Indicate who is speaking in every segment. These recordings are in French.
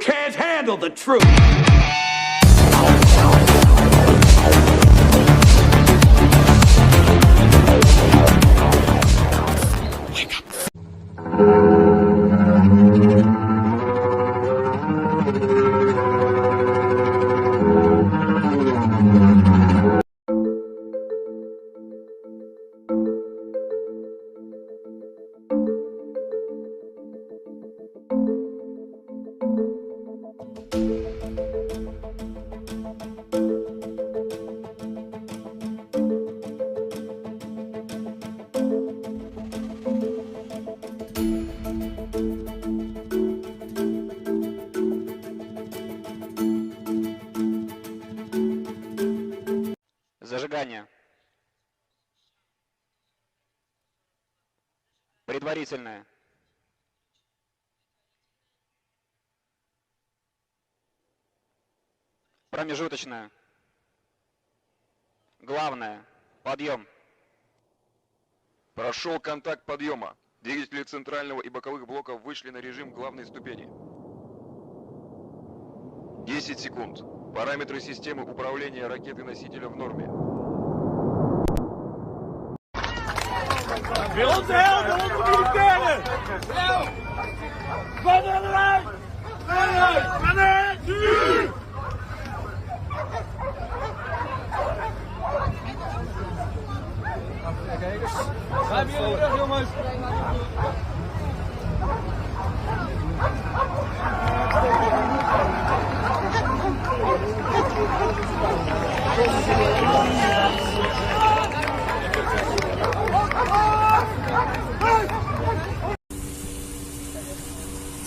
Speaker 1: can't handle the truth.
Speaker 2: Зажигание. Предварительное. Промежуточное. Главное. Подъем.
Speaker 3: Прошел контакт подъема. Двигатели центрального и боковых блоков вышли на режим главной ступени. 10 секунд. Параметры системы управления ракеты-носителя в норме.
Speaker 1: Bij onze helden, onze militairen! Van onderuit! Vanuit! Nu! We hebben jullie terug, jongens!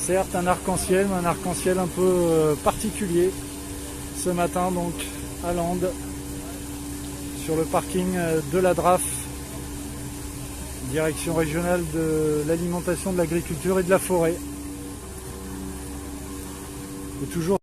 Speaker 4: Certes un arc-en-ciel, mais un arc-en-ciel un peu particulier ce matin donc à Landes, sur le parking de la DRAF, direction régionale de l'alimentation, de l'agriculture et de la forêt. Et toujours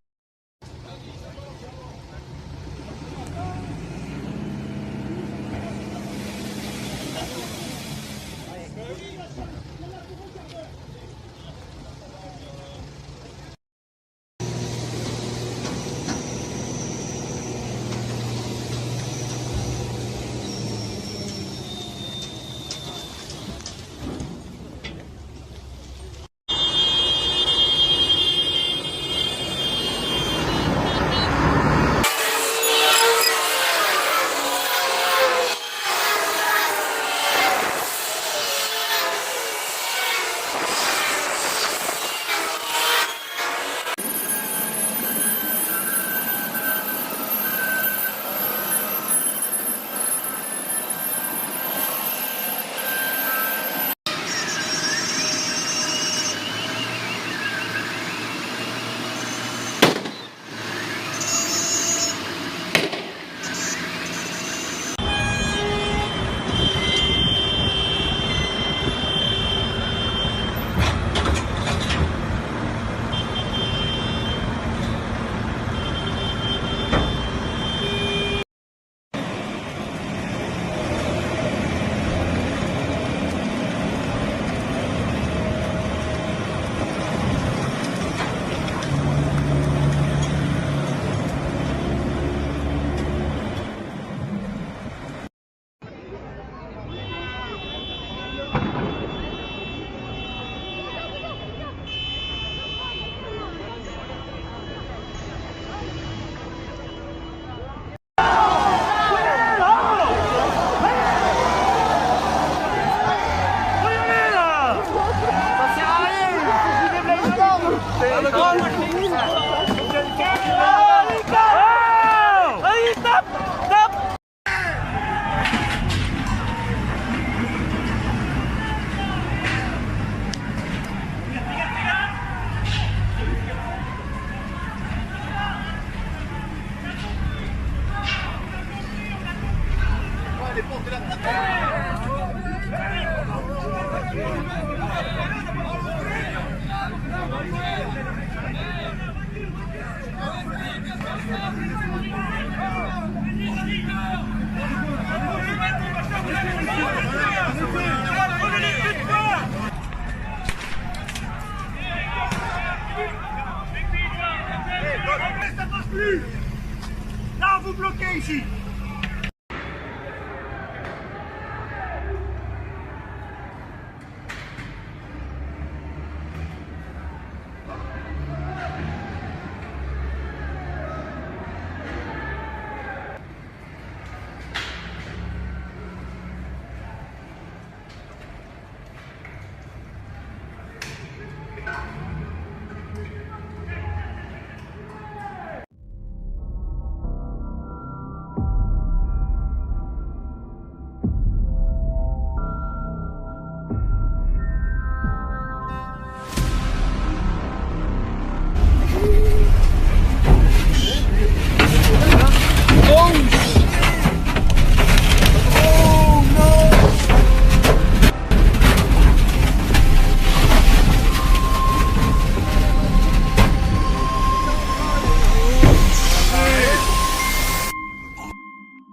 Speaker 1: Là, vous bloquez ici.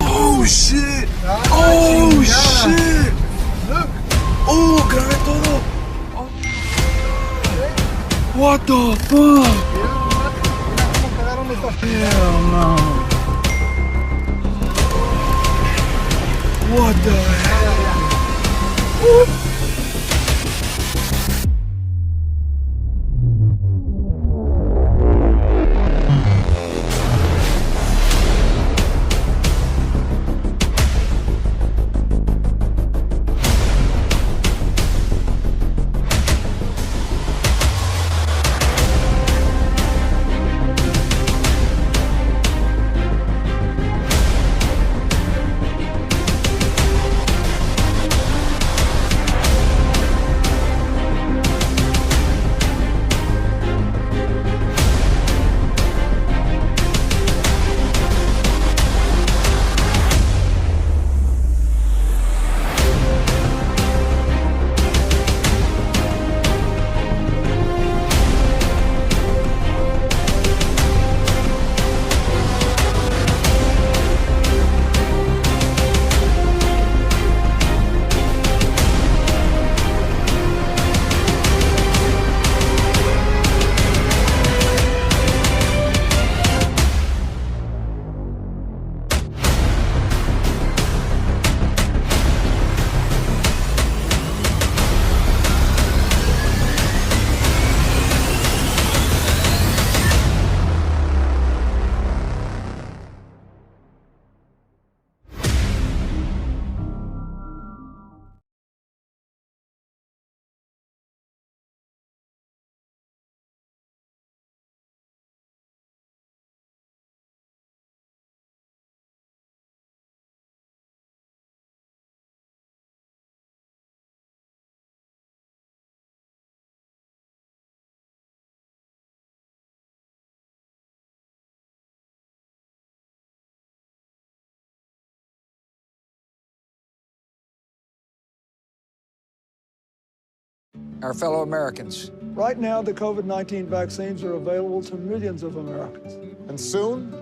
Speaker 5: Oh shit! Oh shit! Oh, grabé todo! What the fuck? Hell no! What the hell?
Speaker 6: Our fellow Americans.
Speaker 4: Right now, the COVID-19 vaccines are available to millions of Americans.
Speaker 7: And soon,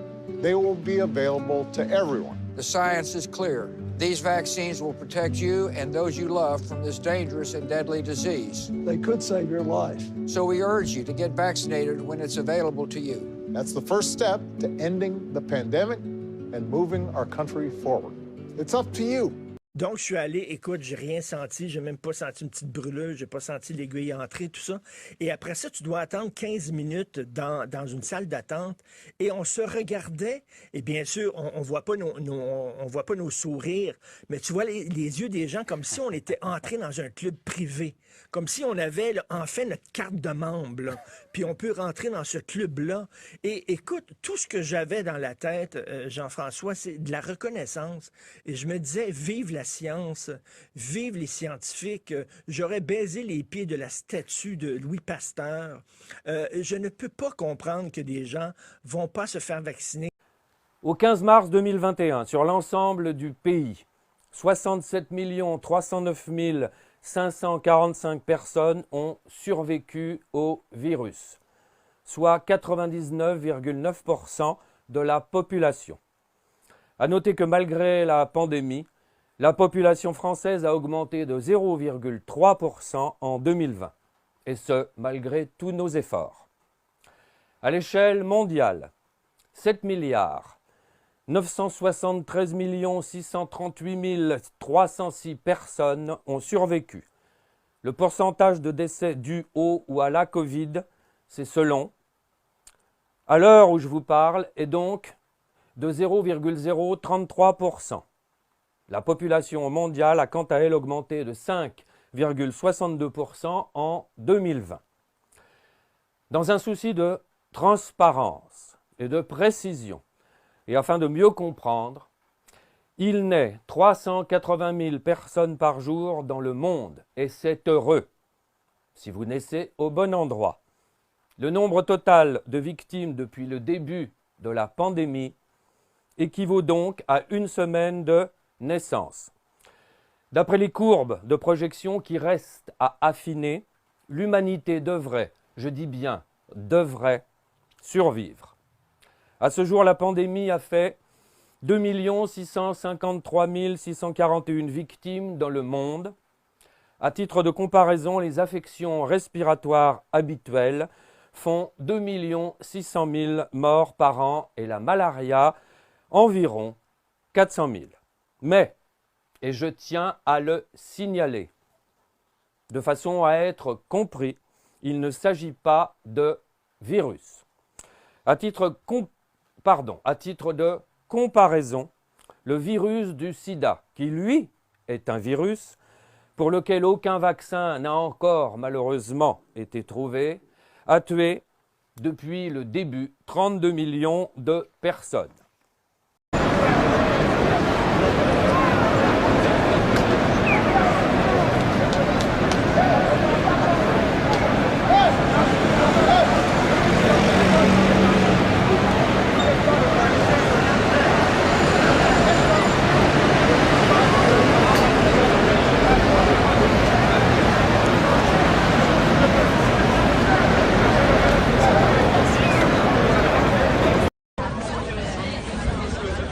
Speaker 7: they will be available to everyone.
Speaker 6: The science is clear. These vaccines will protect you and those you love from this dangerous and deadly disease.
Speaker 4: They could save your life.
Speaker 6: So we urge you to get vaccinated when it's available to you.
Speaker 7: That's the first step to ending the pandemic and moving our country forward. It's up to you.
Speaker 8: Donc, je suis allé, écoute, j'ai rien senti, j'ai même pas senti une petite brûlure, j'ai pas senti l'aiguille entrer, tout ça. Et après ça, tu dois attendre 15 minutes dans une salle d'attente. Et on se regardait, et bien sûr, on voit pas on voit pas nos sourires, mais tu vois les yeux des gens comme si on était entré dans un club privé, comme si on avait là, enfin notre carte de membre, là, puis on peut rentrer dans ce club-là. Et écoute, tout ce que j'avais dans la tête, Jean-François, c'est de la reconnaissance. Et je me disais, vive la science, vive les scientifiques. J'aurais baisé les pieds de la statue de Louis Pasteur. Je ne peux pas comprendre que des gens vont pas se faire vacciner.
Speaker 9: Au 15 mars 2021, sur l'ensemble du pays, 67 309 545 personnes ont survécu au virus, soit 99,9% de la population. À noter que malgré la pandémie, la population française a augmenté de 0,3% en 2020, et ce, malgré tous nos efforts. À l'échelle mondiale, 7 milliards 973 638 306 personnes ont survécu. Le pourcentage de décès dus au ou à la Covid, c'est selon, à l'heure où je vous parle, est donc de 0,033%. La population mondiale a quant à elle augmenté de 5,62% en 2020. Dans un souci de transparence et de précision, et afin de mieux comprendre, il naît 380 000 personnes par jour dans le monde, et c'est heureux, si vous naissez au bon endroit. Le nombre total de victimes depuis le début de la pandémie équivaut donc à une semaine de naissance. D'après les courbes de projection qui restent à affiner, l'humanité devrait, je dis bien devrait, survivre. À ce jour, la pandémie a fait 2 653 641 victimes dans le monde. À titre de comparaison, les affections respiratoires habituelles font 2 600 000 morts par an et la malaria environ 400 000. Mais, et je tiens à le signaler, de façon à être compris, il ne s'agit pas de virus. À titre de comparaison, le virus du sida, qui lui est un virus pour lequel aucun vaccin n'a encore malheureusement été trouvé, a tué depuis le début 32 millions de personnes.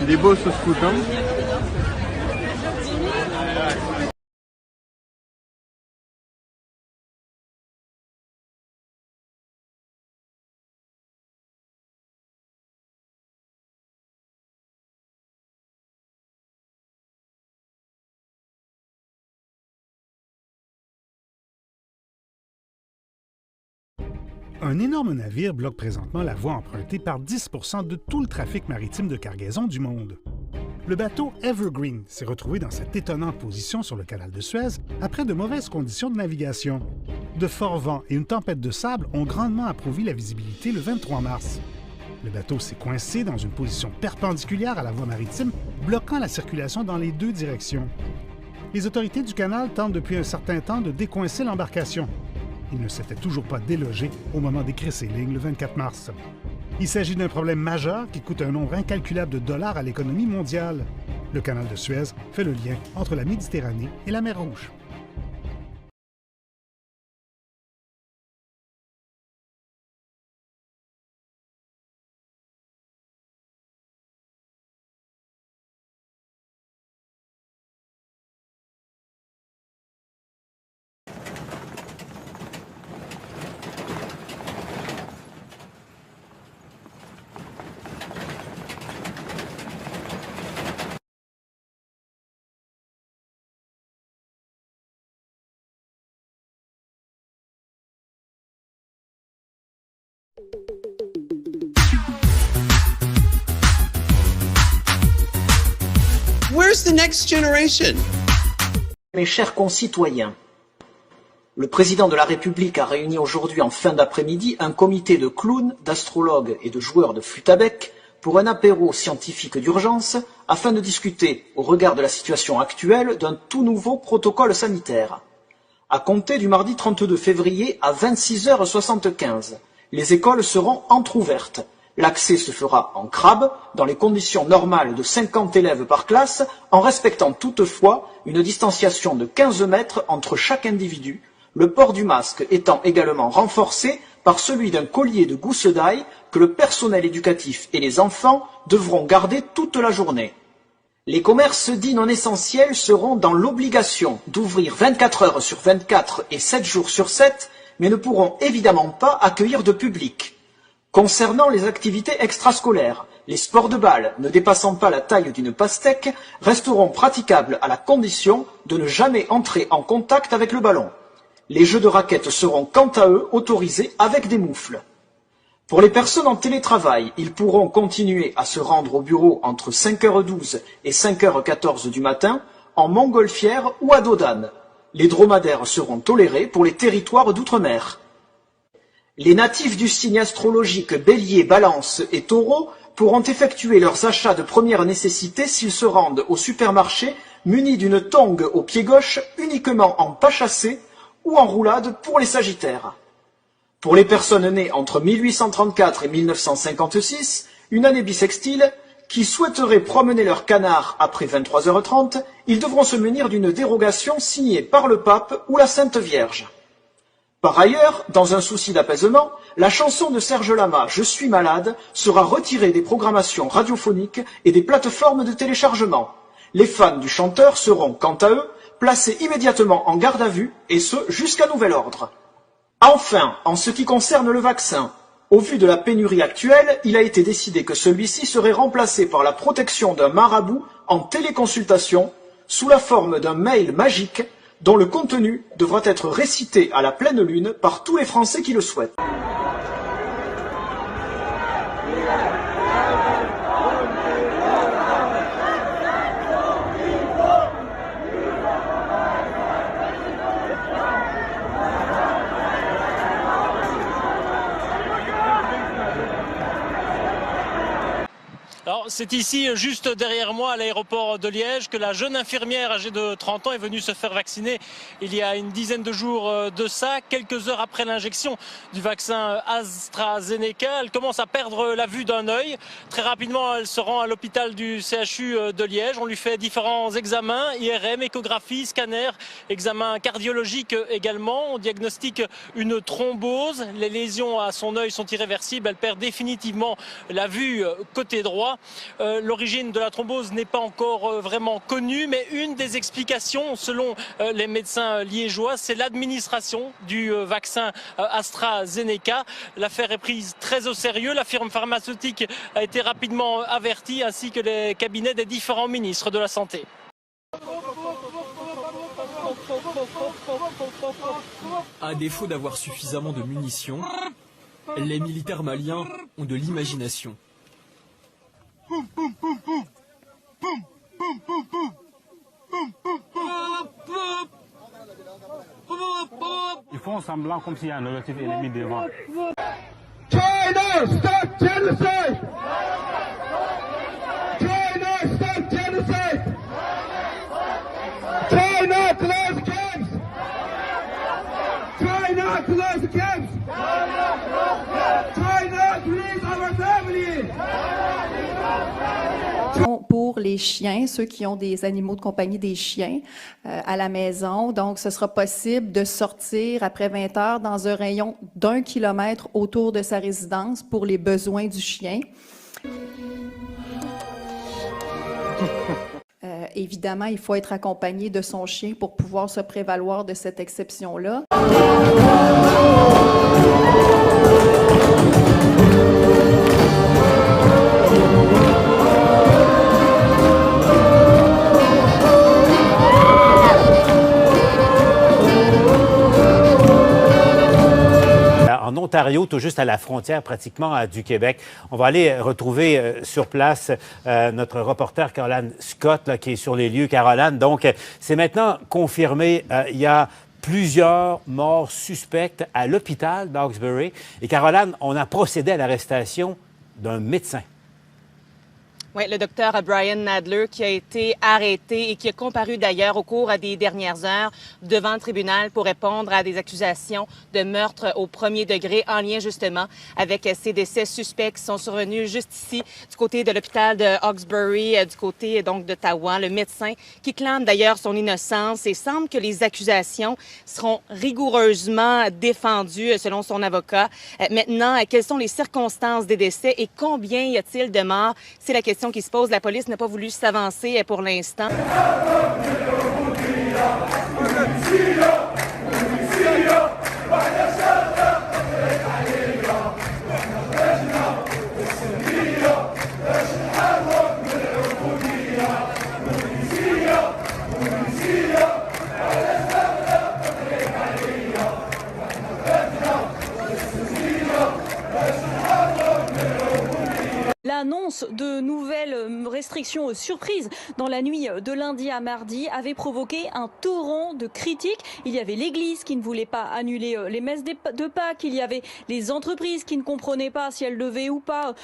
Speaker 5: Il est beau ce scout, hein?
Speaker 10: Un énorme navire bloque présentement la voie empruntée par 10% de tout le trafic maritime de cargaison du monde. Le bateau Evergreen s'est retrouvé dans cette étonnante position sur le canal de Suez après de mauvaises conditions de navigation. De forts vents et une tempête de sable ont grandement appauvri la visibilité le 23 mars. Le bateau s'est coincé dans une position perpendiculaire à la voie maritime, bloquant la circulation dans les deux directions. Les autorités du canal tentent depuis un certain temps de décoincer l'embarcation. Il ne s'était toujours pas délogé au moment d'écrire ces lignes le 24 mars. Il s'agit d'un problème majeur qui coûte un nombre incalculable de dollars à l'économie mondiale. Le canal de Suez fait le lien entre la Méditerranée et la mer Rouge.
Speaker 11: Where's the next generation?
Speaker 12: Mes chers concitoyens, le président de la République a réuni aujourd'hui en fin d'après-midi un comité de clowns, d'astrologues et de joueurs de flûte à bec pour un apéro scientifique d'urgence afin de discuter, au regard de la situation actuelle, d'un tout nouveau protocole sanitaire. À compter du mardi 32 février à 26h75, les écoles seront entr'ouvertes. L'accès se fera en crabe, dans les conditions normales de 50 élèves par classe, en respectant toutefois une distanciation de 15 mètres entre chaque individu, le port du masque étant également renforcé par celui d'un collier de gousse d'ail que le personnel éducatif et les enfants devront garder toute la journée. Les commerces dits non essentiels seront dans l'obligation d'ouvrir 24 heures sur 24 et 7 jours sur 7, mais ne pourront évidemment pas accueillir de public. Concernant les activités extrascolaires, les sports de balle ne dépassant pas la taille d'une pastèque resteront praticables à la condition de ne jamais entrer en contact avec le ballon. Les jeux de raquettes seront quant à eux autorisés avec des moufles. Pour les personnes en télétravail, ils pourront continuer à se rendre au bureau entre 5h12 et 5h14 du matin en montgolfière ou à dos d'âne. Les dromadaires seront tolérés pour les territoires d'outre-mer. Les natifs du signe astrologique Bélier, Balance et Taureau pourront effectuer leurs achats de première nécessité s'ils se rendent au supermarché munis d'une tongue au pied gauche uniquement en pas chassé ou en roulade pour les Sagittaires. Pour les personnes nées entre 1834 et 1956, une année bissextile, qui souhaiteraient promener leur canard après 23h30, ils devront se munir d'une dérogation signée par le pape ou la Sainte Vierge. Par ailleurs, dans un souci d'apaisement, la chanson de Serge Lama « Je suis malade » sera retirée des programmations radiophoniques et des plateformes de téléchargement. Les fans du chanteur seront, quant à eux, placés immédiatement en garde à vue, et ce jusqu'à nouvel ordre. Enfin, en ce qui concerne le vaccin, au vu de la pénurie actuelle, il a été décidé que celui-ci serait remplacé par la protection d'un marabout en téléconsultation sous la forme d'un mail magique dont le contenu devra être récité à la pleine lune par tous les Français qui le souhaitent.
Speaker 11: C'est ici, juste derrière moi, à l'aéroport de Liège, que la jeune infirmière âgée de 30 ans est venue se faire vacciner il y a une dizaine de jours de ça. Quelques heures après l'injection du vaccin AstraZeneca, elle commence à perdre la vue d'un œil. Très rapidement, elle se rend à l'hôpital du CHU de Liège. On lui fait différents examens, IRM, échographie, scanner, examens cardiologiques également. On diagnostique une thrombose. Les lésions à son œil sont irréversibles. Elle perd définitivement la vue côté droit. L'origine de la thrombose n'est pas encore vraiment connue, mais une des explications, selon les médecins liégeois, c'est l'administration du vaccin AstraZeneca. L'affaire est prise très au sérieux. La firme pharmaceutique a été rapidement avertie, ainsi que les cabinets des différents ministres de la Santé.
Speaker 13: À défaut d'avoir suffisamment de munitions, les militaires maliens ont de l'imagination.
Speaker 14: Ils font semblant comme s'il y a un objectif ennemi devant.
Speaker 1: China, stop genocide! China, stop genocide! China, close camps! China, close camps! China, release our family!
Speaker 15: Pour les chiens, ceux qui ont des animaux de compagnie, des chiens à la maison. Donc, ce sera possible de sortir après 20 heures dans un rayon d'1 kilomètre autour de sa résidence pour les besoins du chien. Évidemment, il faut être accompagné de son chien pour pouvoir se prévaloir de cette exception-là.
Speaker 16: En Ontario, tout juste à la frontière pratiquement du Québec. On va aller retrouver sur place notre reporter Caroline Scott là, qui est sur les lieux. Caroline, donc c'est maintenant confirmé, il y a plusieurs morts suspectes à l'hôpital d'Hawkesbury. Et Caroline, on a procédé à l'arrestation d'un médecin.
Speaker 17: Oui, le docteur Brian Nadler qui a été arrêté et qui a comparu d'ailleurs au cours des dernières heures devant le tribunal pour répondre à des accusations de meurtre au premier degré en lien justement avec ces décès suspects qui sont survenus juste ici du côté de l'hôpital de Hawkesbury, du côté donc d'Ottawa. Le médecin qui clame d'ailleurs son innocence et semble que les accusations seront rigoureusement défendues selon son avocat. Maintenant, quelles sont les circonstances des décès et combien y a-t-il de morts? C'est la question qui se pose. La police n'a pas voulu s'avancer pour l'instant.
Speaker 18: l'annonce de nouvelles restrictions surprises dans la nuit de lundi à mardi avait provoqué un torrent de critiques. Il y avait l'Église qui ne voulait pas annuler les messes de Pâques, il y avait les entreprises qui ne comprenaient pas si elles devaient ou pas,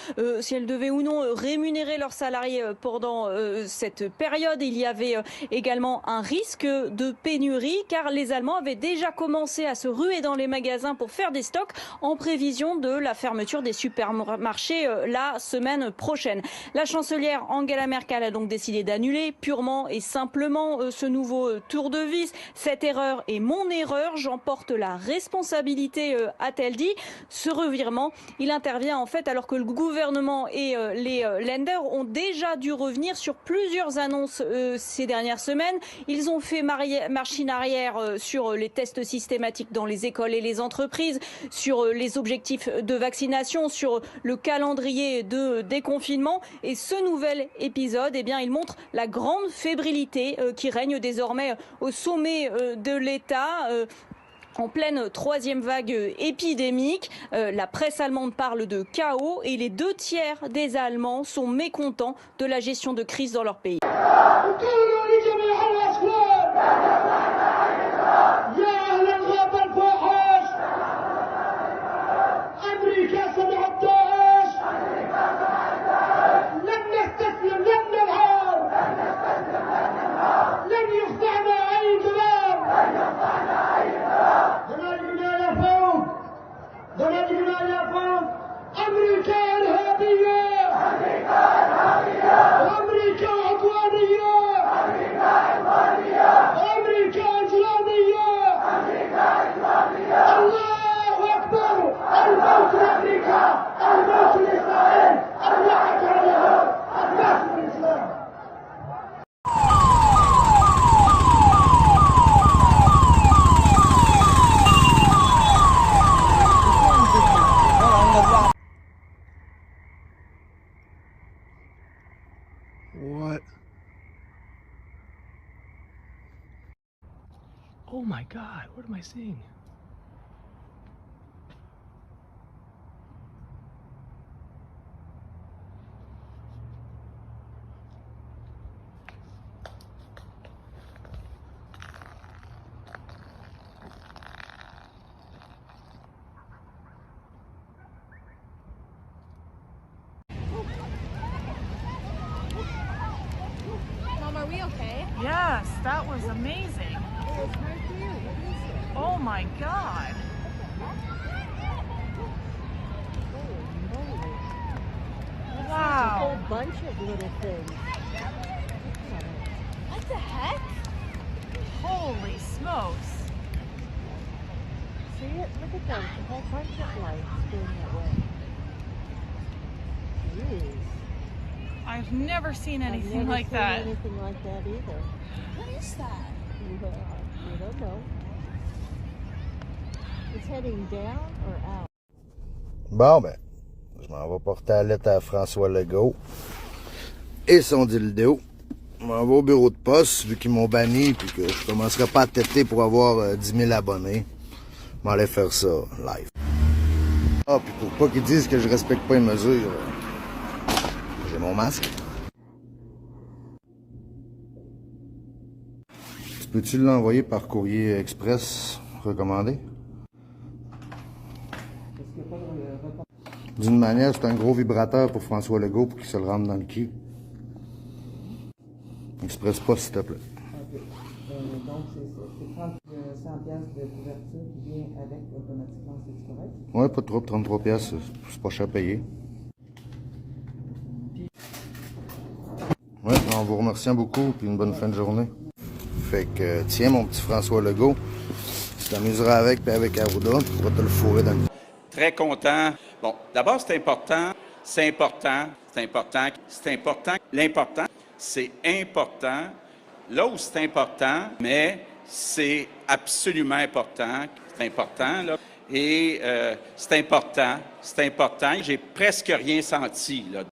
Speaker 18: si elles devaient ou non rémunérer leurs salariés pendant cette période. Il y avait également un risque de pénurie car les Allemands avaient déjà commencé à se ruer dans les magasins pour faire des stocks en prévision de la fermeture des supermarchés la semaine prochaine. La chancelière Angela Merkel a donc décidé d'annuler purement et simplement ce nouveau tour de vis. Cette erreur est mon erreur, j'en porte la responsabilité, a-t-elle dit. Ce revirement, il intervient en fait alors que le gouvernement et les Länder ont déjà dû revenir sur plusieurs annonces ces dernières semaines. Ils ont fait machine arrière sur les tests systématiques dans les écoles et les entreprises, sur les objectifs de vaccination, sur le calendrier de déconfinement. Et ce nouvel épisode, eh bien, il montre la grande fébrilité qui règne désormais au sommet de l'État. En pleine troisième vague épidémique, la presse allemande parle de chaos et les 2/3 des Allemands sont mécontents de la gestion de crise dans leur pays.
Speaker 19: What? Oh my God, what am I seeing?
Speaker 20: Mom, are we okay?
Speaker 21: Yes, that was amazing. Oh my God. Wow.
Speaker 20: A whole bunch of little things. What the heck?
Speaker 21: Holy smokes.
Speaker 20: See it? Look at those. A whole bunch of lights going that way. Jeez.
Speaker 21: I've never seen anything
Speaker 20: I've never
Speaker 21: like
Speaker 20: seen
Speaker 21: that.
Speaker 20: anything like that either. What is that? We don't know. It's heading down or out?
Speaker 22: Bon, ben, je m'en vais porter la lettre à François Legault et son dildo. Je m'en vais au bureau de poste, vu qu'ils m'ont banni, puis que je commencerai pas à têter pour avoir 10 000 abonnés. Je m'en allais faire ça live. Ah, puis pour pas qu'ils disent que je respecte pas les mesures, j'ai mon masque. Peux-tu l'envoyer par courrier express recommandé? D'une manière, c'est un gros vibrateur pour François Legault pour qu'il se le rentre dans le cul. Express pas, s'il te plaît.
Speaker 23: OK. Donc, c'est 30 100 piastres de couverture qui vient avec automatiquement, c'est correct?
Speaker 22: Ouais, pas trop, 33 piastres, c'est pas cher à payer. Ouais, en vous remerciant beaucoup, puis une bonne fin de journée. Fait que, tiens, mon petit François Legault, tu t'amuseras avec, puis avec Arruda, tu pourras te le fourrer dans le...
Speaker 24: Très content. Bon, d'abord, c'est important. L'important, c'est important. Là où c'est important, mais c'est absolument important. C'est important, là. Et c'est important. J'ai presque rien senti, là.